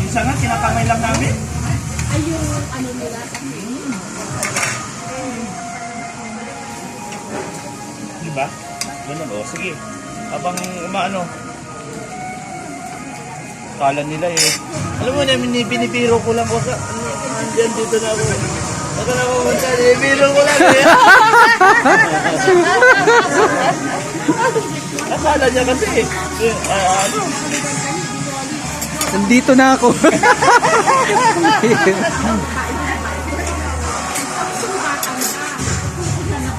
Minsan nga, kinakamay lang namin. Ay, yung ano nila. Diba? Ganun, o. Sige. Habang umaano. Kala nila eh. Alam mo na, binibiro ko lang ko sa... Andyan, dito na ako. Ito na ako kumanta. Binibiro ko lang eh. Akala niya kasi eh. Ano? Nandito na ako.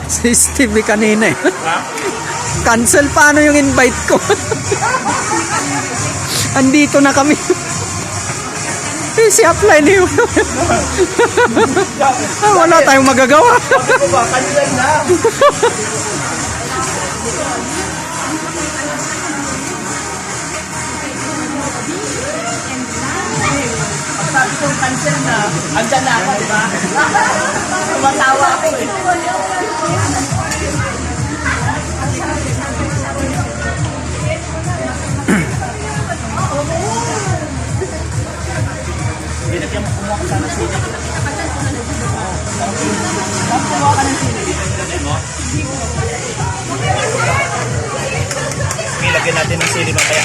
Si Steve kanina eh. Ha? Cancel paano yung invite ko? Andito na kami. Eh, si upline yun. Wala tayong magagawa. Sabi ko ba, cancel na. Sabi ko cancel na, andyan na ako, diba? Tumatawa ako eh. Binagyan mo, kumuha ka sana sila. Kumuha ka ng sila. Binagyan mo? Okay, lagyan natin ng sili ba kaya?